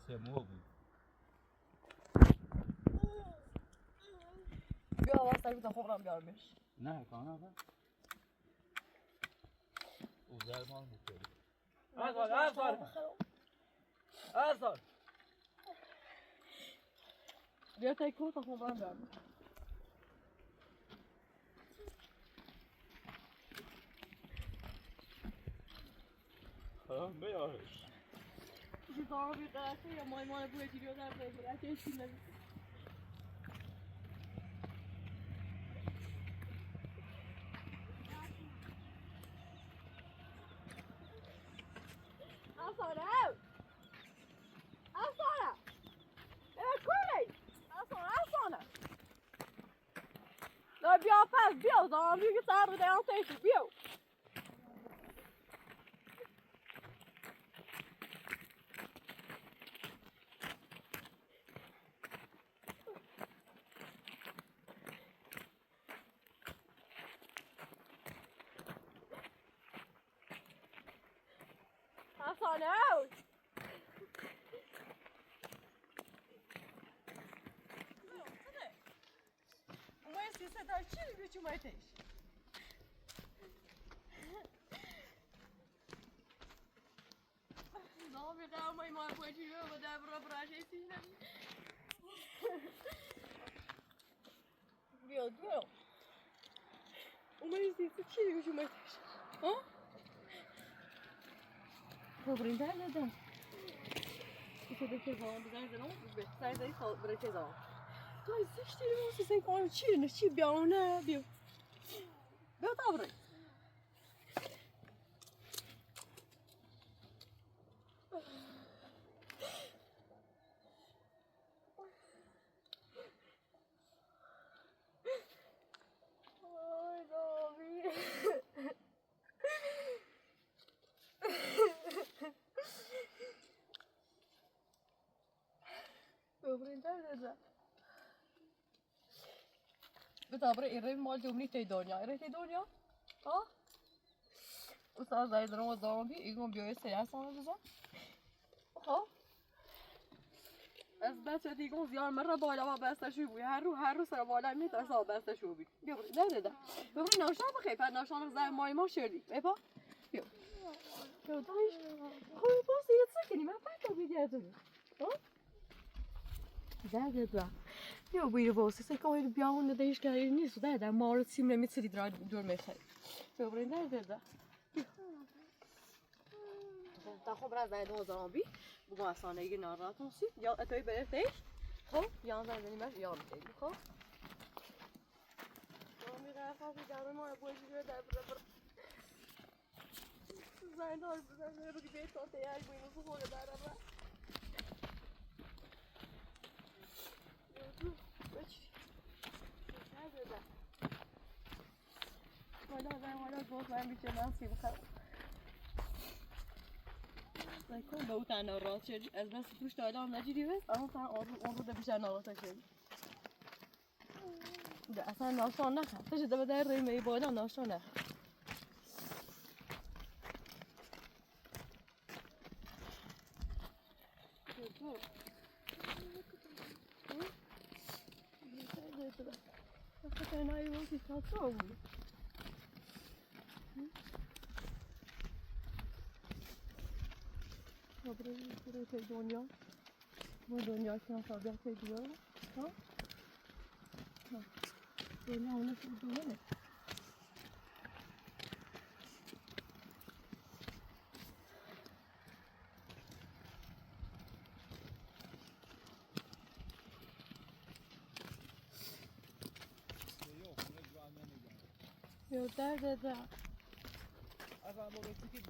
سمو بود. بیا واسه بیت خوبم بیارمش. نه کانه با. اوزر مال می‌کنی. آزار. بیا تا کو تا خوبم بیارم. بیارش. چی دارو بیقراره یا مایمان بوی دیگه در بگیره چه چیزی بیا پس بیا دارم میگه سر رو دیان تیشی بیا حسانه اومای سیسه دار چی رو بیچو مای تیش نامی قیام مای مای پوچی رو بده برا براشه سیش نمی بیا بیا اومای سیسه چی رو بیچو مای تیش ها؟ خبرین در ندم ایسه دکه زمان بزنی زنم سعی زنی برای که زمان تو از زشتی رو موسی سن کنم چی نه چی بیاونه بیا بیا تا برای آی دامی خبرین در ندم بتابر ایره مال جملی تی دنیا ایره تی دنیا ها استاد زاید رو دارم بی ایگون بیای سیاستم بزن ها از بچه دیگه زیاد مرا بالا با بسته بوی هر رو سر بالا میتونه سال بسته شو بی بیا نه ببین ناشام بخیر بعد ناشام زای ما شدی بیا بیا بیا دایش خوب باسی یه سکنی من فکر می‌دی تو ها زرد دو بیا بیرو باسی سکوی بیاون ندیش کاری نیست در مال سیم نمی‌تونی دور می‌خوای بیا برین در تا خب راز داید موزارم بی بگو اصلا ایگه ناراحت نشی یا اتوی برفتیش خب یا زنی مش یا می‌گی خب میره خاطی دارم ما بوجی رو در بر زنی دار بزنه بگی بیت تا تیاری بینو تو خود دارم را بچی نزده حالا باز من بیچه من سیم خرم نکن به او تن ناراحت شدی از بس توش داده هم نجیدی بس اما تن آن رو بیشتر ناراحت شدی ده اصلا ناشتان نخواه تو شده به در ریمه بالا ناشتان نخواه خطرنایی باسی کاسا بود خبره تی دنیا ما دنیا کنم خبره تی دیگه ها دنیا اونه تی دیگه یا درد در اصلا با وقتی که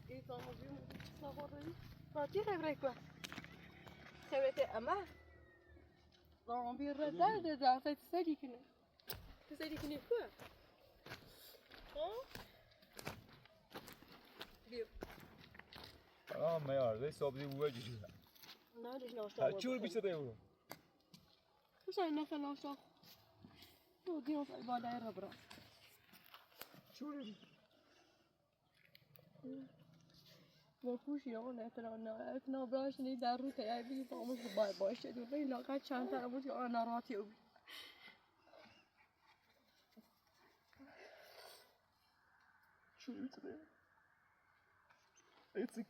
ایسان مبیم سواری راتی خبره که خبره اما دارم بیار درد در سایت سری کنه سری کنه که ها بیو میار دی صبحی بوجی نه دیش ناشتا چور بیشتر دیو خوشای نخل ناشتا تو دیو بالای را برا چوری ما پوشی آقا نه براش نی در رو تیای بی فاموش بای باشه دو بی لاقا چند تا موش آنا راتی او شو میتونه ایتسیک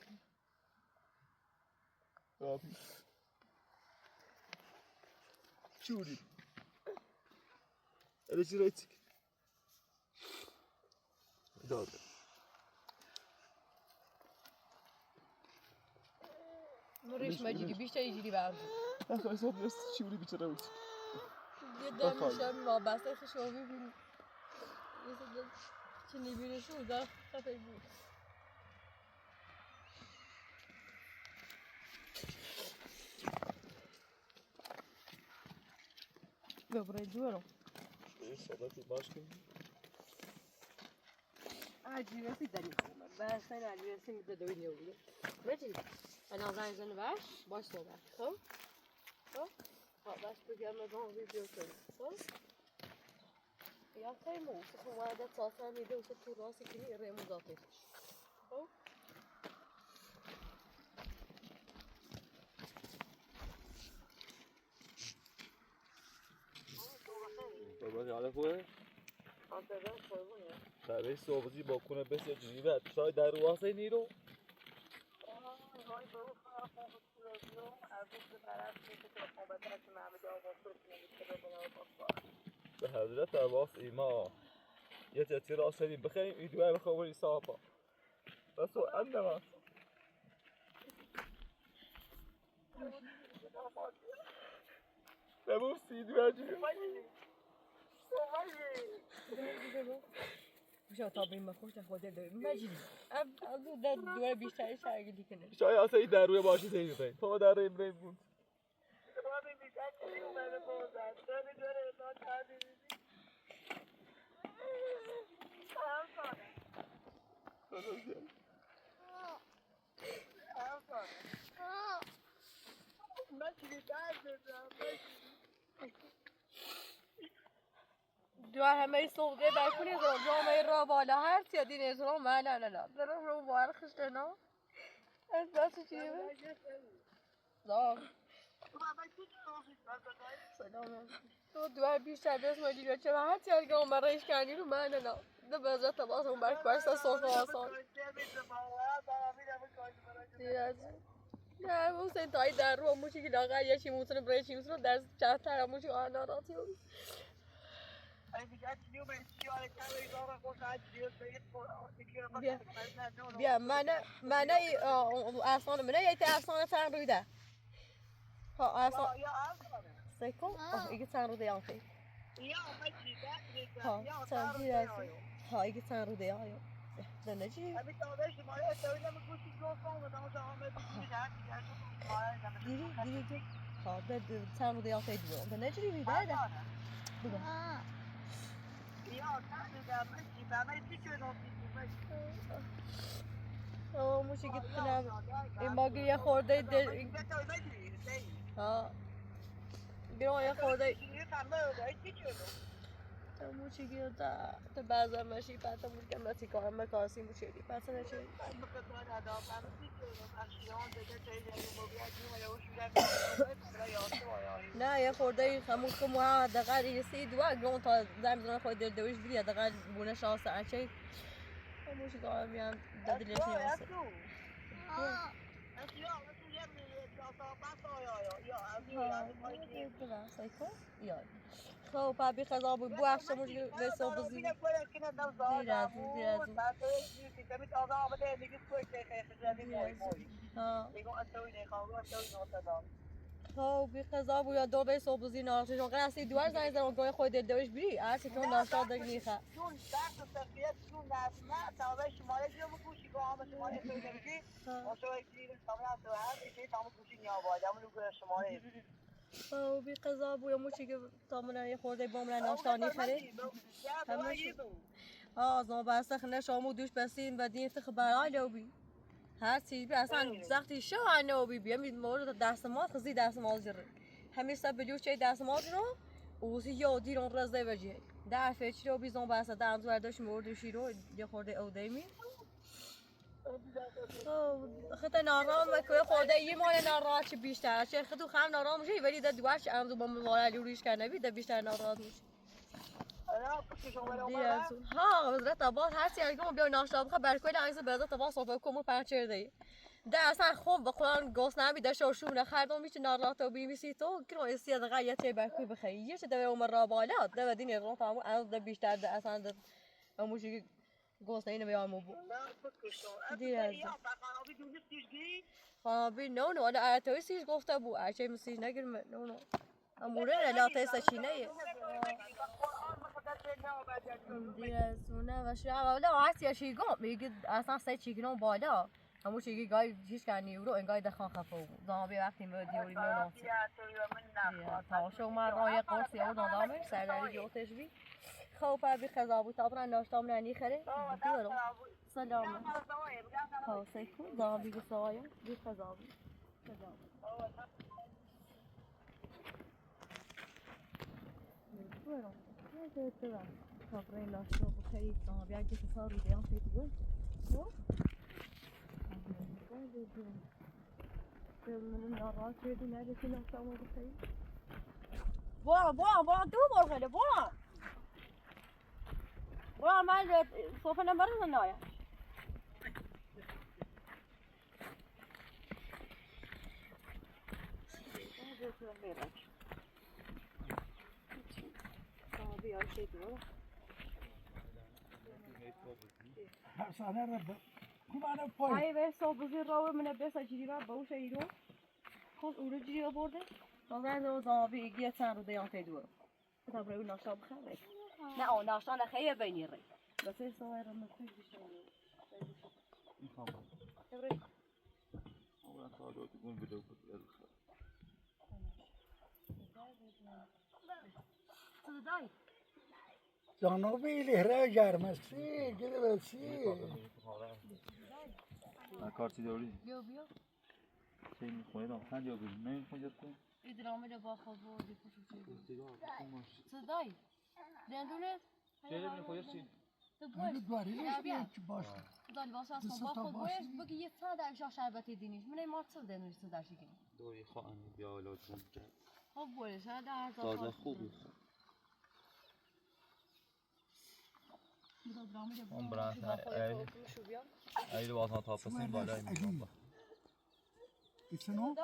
آبی شوری الاشی ایتسیک داده نورش ماجیکی بیشتر ایجوری برد آخه حساب نیست شوری بیچاره بود یه دم میشم وابسته خشوبی بین چه نبینشون دا خفه بود ببره دورم صداتی باش کن عجیبه سی دنی کنم بس این عجیبه سی میده دوی نیوگیه بچی انا زنگ زنه باش باش صحبت خب بس بگم ازان ویدیو کنیم خب یا تیمو خب وارد ساسا میده و تو راستی کنی ریمو داتش خب بابا حالا خوبه؟ آنتظار خورمونه برای صحبتی با کنه بسیار جنیبه شاید در واسه نیرو به حضرت عباس ایما یه تتی راسلی بخیریم ایدوه بخوابونی صاحبا بس و اندم نبوستی ایدوه جیو وشو طابين ما خوش تاخذ ده مجلي ابو ده دور بیشتر شرگی کنه شاید اصلا این در روی باشی زیدی دهید تا در روی بریم بود دوار همه صوبه برکنی زمان جامعه را بالا هر تیادی نیزران من نه درم رو بار خشته نه از بس چیه زام سلام تو دوار بیشتر دست مالی چه هر تیادی که عمر ریش کردی رو من نه ده بذات باز اون برک برسه صوفه آسان نه موسین تای در رو موشی که لاغر یا چی موسین برای چی موسین در چند تر موشی آنا راتی هوی بیا من اصلا من یه اصلا تن رویده ها اصلا سیکل ایگه تن رویده آنخی ها تن رویده ها ایگه تن رویده آیا ده نجی دیری جو ها ده تن رویده آخی دو ده نجی رویده ده بگو موشی گفتنم این باقی یه خورده دل ها بیرون یه خورده موشی گفت تا بعضا ماشی پس موشی که مسی کارم مکاسی موشی دی پس نشی نه یه خورده خموش که موها دقیقا یسی دوا گرون تا زمین خود دل دویش بیا دقیقا بونه شانس اچه موشی کارم میام دادلیش نیاسته خب پابی خدا بود بو اخش موشی وسو بزی دیر از خب بی خدا بود یا دو به صبح بزی نارسه چون قصدی دوار زنگ زدم گوی خود دل دویش بری هرچی که اون ناشتا دیگه نیخه خب بی قضا بود یا موشی که تا من یه خورده با من ناشتا نیخره همش زمان بسته خنده شامو دوش بسیم و دین خبر آلو بی هر چیز بی اصلا زختی شو آنو بی بیام مورد دست ما خزی دست ما زره همیشه بلیوش چه دست ما رو اوزی یادی رون رزده وجه دفعه چی رو بی زمان بسته دارم زوردش موردشی رو یه خورده اودیمی خط نارام که خورده یه مال ناراحت چه بیشتر چه خطو خم نارام میشه ولی در دوش امروز با موبایل رویش کنه بی در بیشتر ناراحت میشه ها حضرت عباس هر چی که ما بیا ناشتا بخواه برکوی لعنیز به حضرت عباس صحبه کمو پنچر دی ده اصلا خوب به قرآن گوست نبی ده شورشونه خردم میشه ناراحت و بیمیسی تو که رو استی از غیت چه برکوی بخواه یه چه ده عمر را بالات ده دین رو تمام از ده بیشتر ده اصلا ده اموشی گوست اینو بیامو بود دیگه خانابی نه نه آره توی سیج گفته بود چه مسیج نگیرم نه نه اموره علاقه سچینه دیگه سونه و شو اولا واسه شیگم میگه اصلا سه چیگنون بالا همون چیگی گای هیچ کنی رو انگار دخان خفه بود زامبی وقتی می دیوری میونات تا شو ما رای قرص یا دامه سرداری جوتش بی خوب بی خزابو تابرا ناشتام نانی خره دیورو سلام ها سیکو زامبی گسایا بی خزابو دیورو دیورو تابرا ناشتام بخیر زامبی اگه سال رو دیام فیتو من ناراحت شدی نرسی ناشتامو بخیر برو دو بار خیلی برو من صوفه نمبرم نایم هاي بس صوبزي راوي من بس اجريبا بوش ايدو خود اورو جري برده بعد زامبي يجي تن رو دیان تدور طب رو ناشتا بخوره نه اون ناشتا نخیه بینی ری بس سوار رو مخوش بشه میخوام تبري اولا سوالات تقول بدو بدو صدای جانوبی لهره گرمسی گرمسی کارتی داری بیا چی میخونی دام چند یا بگیم نمیخونی جد کن ادرامه رو با خواب و دیپوشو صدای دندونه چه بینی خودش چی من دواری که باشه دال واسه از با خود باید بگی یه ساعت در شربتی دینیش من مارت سر دندونش تو درشی کنم دوری خواهی بیا لازم کرد خب بولش در تازه خوبی اون برند ای رو واسه تا پسیم بالای میگم ایشونو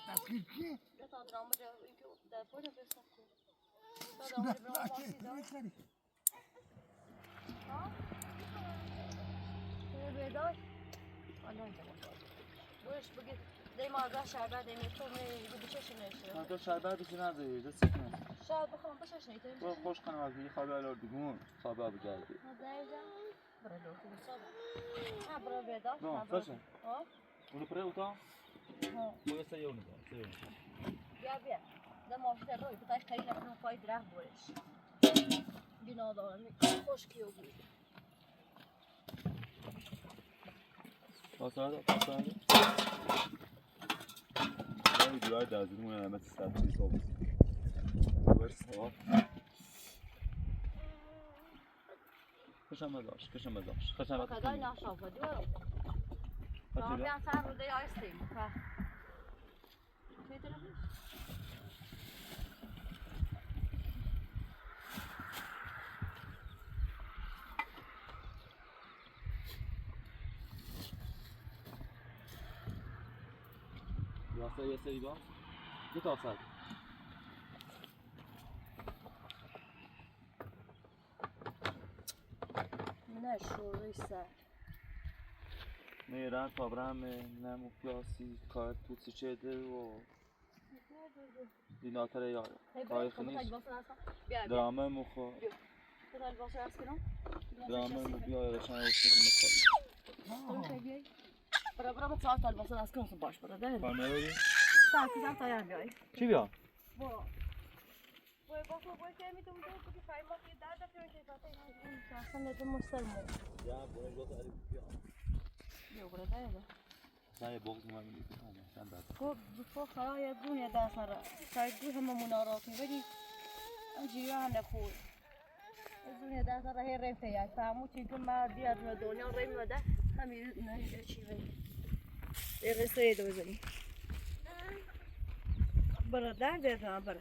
تسکیر کی؟ تا درامه رو اینکه در پوله بسته درامه رو باسی دار بدای آنها اینجا بولش بگید دیم آزا شربت دیم تو می بچش نشه تو شربت بچی نداری دست کنه شاید بخوام بچش نیتم تو خوش کنم از یه خوابه الار دیگون خوابه بگردی برای لوتی بسازم ها برای بدای نه فرشه اونو پره اوتا ها باید سه اونو بیا ده ماشته روی بتاش خیلی نکنم پای درخت بولش بینا دارم خشکی و بود پاسارده این دیوار دازیمون همه ساعتی صبح باش صبح کشم مزاش کدای ناشافه دیوارم بیا سر رو دی آیستیم چه طرفش راستا یه سری با دو تا ساعت نه شوری سر میرن تابرم نمو پیاسی کار توسی چده و دیناتره یاره کاری خنیش درامه مخو درامه مو بیای رشن رشن همه کاری برا بتساعد الباصل از کنس باش برا ده فرمه بگی؟ ساعتی هم تایم بیای چی بیا؟ با باکو باید که میتونم دو بگی فایل ما که در دفعه میشه تاته اصلا ندم مسلمون یا برای گفت علی بیا بیا برا ده نه بغض من میگه چند داد خب بفو خرای دنیا دست را شاید دو همه منارات میبری اجیو هم نخور زنی دست را هی ریم تیاد فهمو چی که ما دیاد ما دنیا ریم وده همین نه چی ولی یه قصه دوزنی برادر بیاد برا